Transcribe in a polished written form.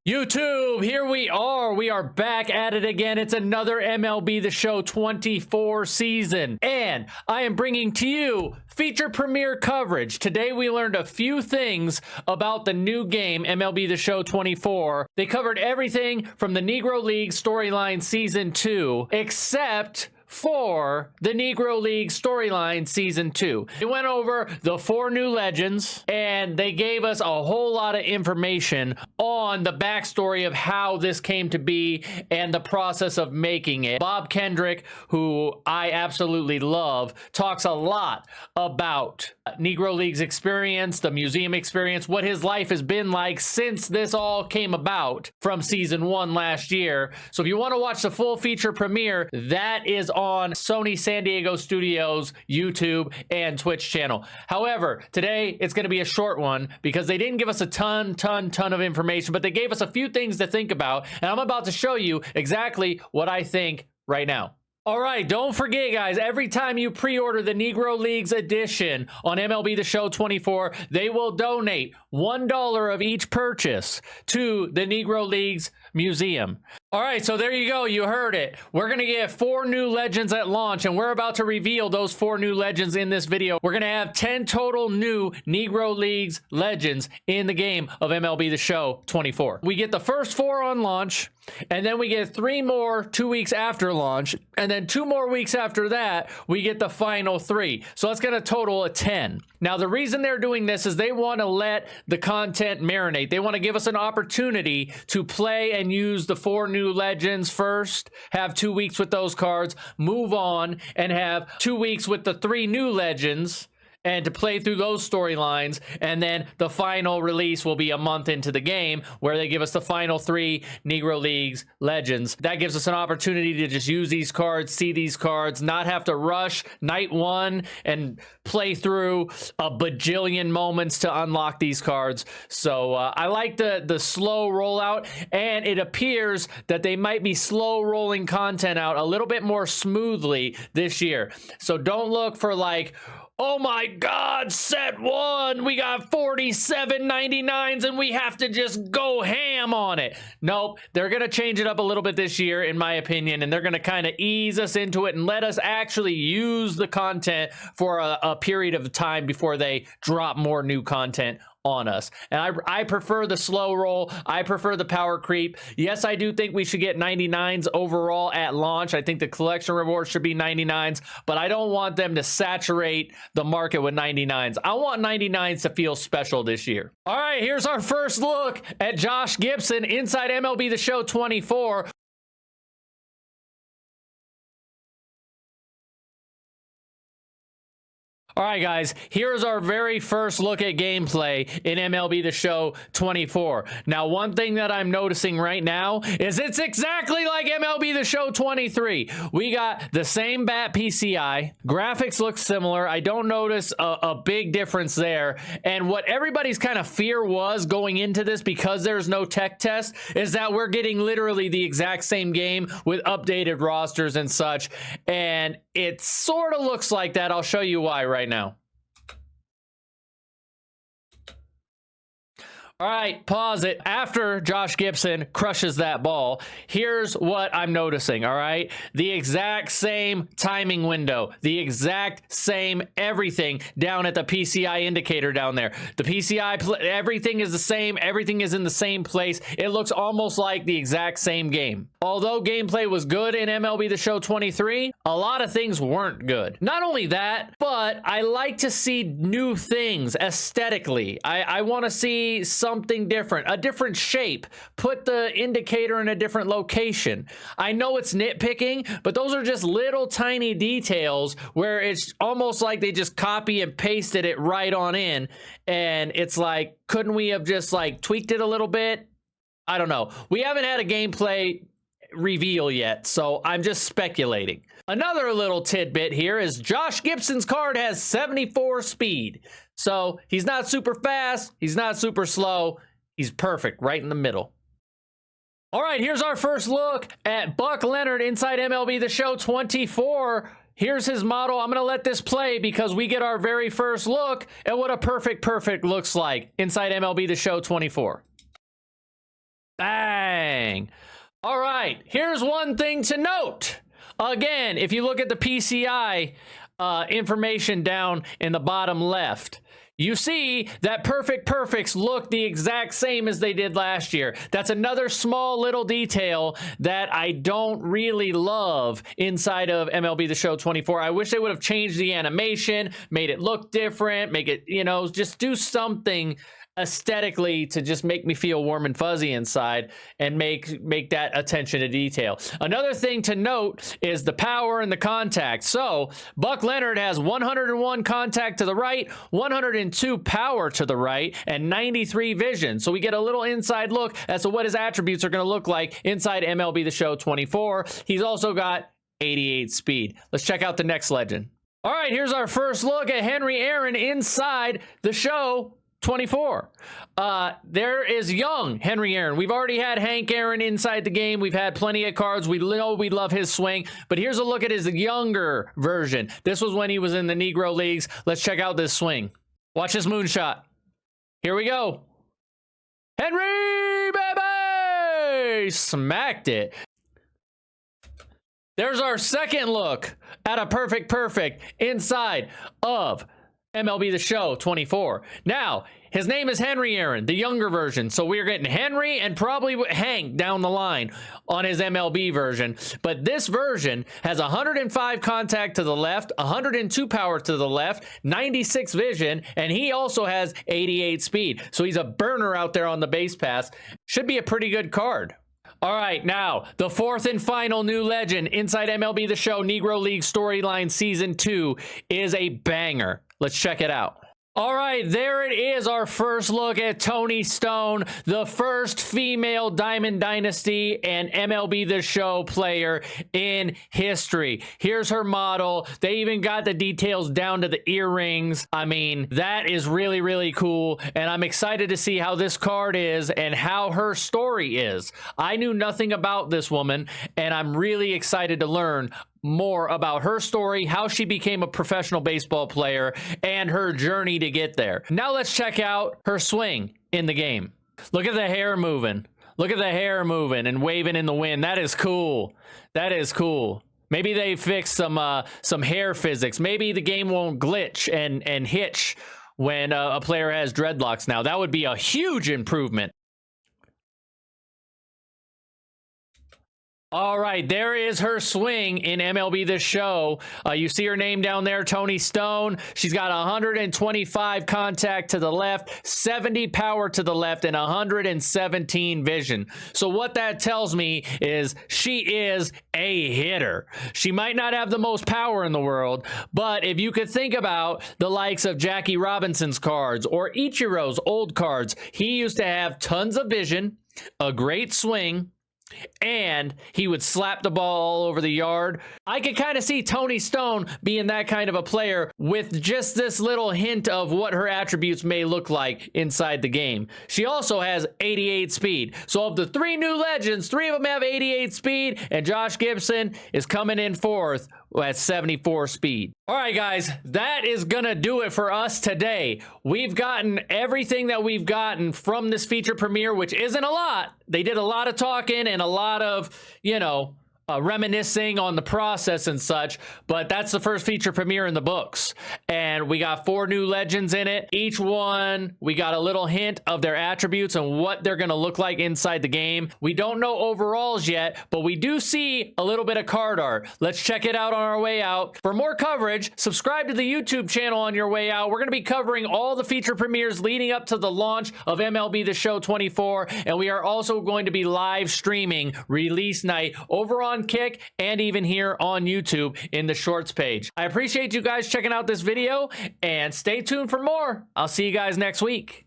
YouTube, here we are. We are back at it again. It's another MLB The Show 24 season, and I am bringing to you feature premiere coverage. Today we learned a few things about the new game, MLB The Show 24. They covered everything from the Negro League storyline Season 2, except for the Negro League storyline Season 2. They went over the 4 new legends, and they gave us a whole lot of information on the backstory of how this came to be and the process of making it. Bob Kendrick, who I absolutely love, talks a lot about Negro League's experience, the museum experience, what his life has been like since this all came about from Season 1 last year. So if you want to watch the full feature premiere, that is on Sony San Diego Studios YouTube and Twitch channel. However, today it's going to be a short one because they didn't give us a ton of information, but they gave us a few things to think about, and I'm about to show you exactly what I think right now. All right, don't forget, guys, every time you pre-order the Negro Leagues edition on MLB The Show 24, they will donate $1 of each purchase to the Negro Leagues Museum. All right, so there you go. You heard it. We're going to get 4 new legends at launch, and we're about to reveal those 4 new legends in this video. We're going to have 10 total new Negro Leagues legends in the game of MLB The Show 24. We get the first 4 on launch, and then we get 3 more 2 weeks after launch, and then 2 more weeks after that, we get the final 3. So that's going to total a 10. Now, the reason they're doing this is they want to let the content marinate. They want to give us an opportunity to play and use the 4 new legends first, have 2 weeks with those cards, move on, and have 2 weeks with the 3 new legends, and to play through those storylines, and then the final release will be a month into the game where they give us the final 3 Negro Leagues legends. That gives us an opportunity to just use these cards, see these cards, not have to rush night 1 and play through a bajillion moments to unlock these cards. So I like the slow rollout, and it appears that they might be slow rolling content out a little bit more smoothly this year. So don't look for like, oh my God, set 1, we got 47 99s and we have to just go ham on it. Nope, they're going to change it up a little bit this year, in my opinion, and they're going to kind of ease us into it and let us actually use the content for a period of time before they drop more new content on us. And I prefer the slow roll. I prefer the power creep. Yes, I do think we should get 99s overall at launch. I think the collection reward should be 99s, but I don't want them to saturate the market with 99s. I want 99s to feel special this year. All right, here's our first look at Josh Gibson inside MLB The Show 24. All right, guys, here's our very first look at gameplay in MLB The Show 24. Now, one thing that I'm noticing right now is it's exactly like MLB The Show 23. We got the same bat PCI. Graphics look similar. I don't notice a big difference there. And what everybody's kind of fear was going into this, because there's no tech test, is that we're getting literally the exact same game with updated rosters and such. And it sort of looks like that. I'll show you why right now. All right, pause it. After Josh Gibson crushes that ball, here's what I'm noticing, all right? The exact same timing window, the exact same everything down at the PCI indicator down there. The PCI, everything is the same. Everything is in the same place. It looks almost like the exact same game. Although gameplay was good in MLB The Show 23, a lot of things weren't good. Not only that, but I like to see new things aesthetically. I want to see something different, a different shape, put the indicator in a different location. I know it's nitpicking, but those are just little tiny details where it's almost like they just copy and pasted it right on in, and it's like, couldn't we have just like tweaked it a little bit? I don't know. We haven't had a gameplay reveal yet, so I'm just speculating. Another little tidbit here is Josh Gibson's card has 74 speed. So he's not super fast, he's not super slow, he's perfect right in the middle. All right, here's our first look at Buck Leonard inside MLB The Show 24. Here's his model. I'm going to let this play because we get our very first look at what a perfect looks like inside MLB The Show 24. Bang. All right, here's one thing to note. Again, if you look at the PCI information down in the bottom left, you see that perfects look the exact same as they did last year. That's another small little detail that I don't really love inside of MLB The Show 24. I wish they would have changed the animation, made it look different, make it, you know, just do something aesthetically to just make me feel warm and fuzzy inside and make that attention to detail. Another thing to note is the power and the contact. So Buck Leonard has 101 contact to the right, 102 power to the right, and 93 vision. So we get a little inside look as to what his attributes are going to look like inside MLB The Show 24. He's also got 88 speed. Let's check out the next legend. All right, here's our first look at Henry Aaron inside the show 24. There is young Henry Aaron. We've already had Hank Aaron inside the game. We've had plenty of cards. We know we love his swing, but here's a look at his younger version. This was when he was in the Negro Leagues. Let's check out this swing. Watch this moonshot. Here we go. Henry, baby! Smacked it. There's our second look at a perfect inside of MLB The Show 24. Now, his name is Henry Aaron, the younger version. So we're getting Henry and probably Hank down the line on his MLB version. But this version has 105 contact to the left, 102 power to the left, 96 vision, and he also has 88 speed. So he's a burner out there on the base pass. Should be a pretty good card. All right, now, the fourth and final new legend inside MLB The Show Negro League Storyline Season 2 is a banger. Let's check it out. All right, there it is, our first look at Toni Stone, the first female Diamond Dynasty and MLB The Show player in history. Here's her model. They even got the details down to the earrings. I mean, that is really, really cool, and I'm excited to see how this card is and how her story is. I knew nothing about this woman, and I'm really excited to learn more about her story, how she became a professional baseball player, and her journey to get there. Now let's check out her swing in the game. Look at the hair moving. Look at the hair moving and waving in the wind. That is cool. That is cool. Maybe they fixed some hair physics. Maybe the game won't glitch and hitch when a player has dreadlocks now. That would be a huge improvement. All right, there is her swing in MLB The Show. You see her name down there, Toni Stone. She's got 125 contact to the left, 70 power to the left, and 117 vision. So what that tells me is she is a hitter. She might not have the most power in the world, but if you could think about the likes of Jackie Robinson's cards or Ichiro's old cards, he used to have tons of vision, a great swing, and he would slap the ball all over the yard. I could kind of see Toni Stone being that kind of a player with just this little hint of what her attributes may look like inside the game. She also has 88 speed. So of the three new legends, three of them have 88 speed, and Josh Gibson is coming in fourth at 74 speed. All right, guys, that is gonna do it for us today. We've gotten everything that we've gotten from this feature premiere, which isn't a lot. They did a lot of talking and a lot of, you know, reminiscing on the process and such, but that's the first feature premiere in the books. And we got 4 new legends in it. Each one, we got a little hint of their attributes and what they're going to look like inside the game. We don't know overalls yet, but we do see a little bit of card art. Let's check it out on our way out. For more coverage, subscribe to the YouTube channel on your way out. We're going to be covering all the feature premieres leading up to the launch of MLB The Show 24, and we are also going to be live streaming release night over on Kick and even here on YouTube in the shorts page. I appreciate you guys checking out this video and stay tuned for more. I'll see you guys next week.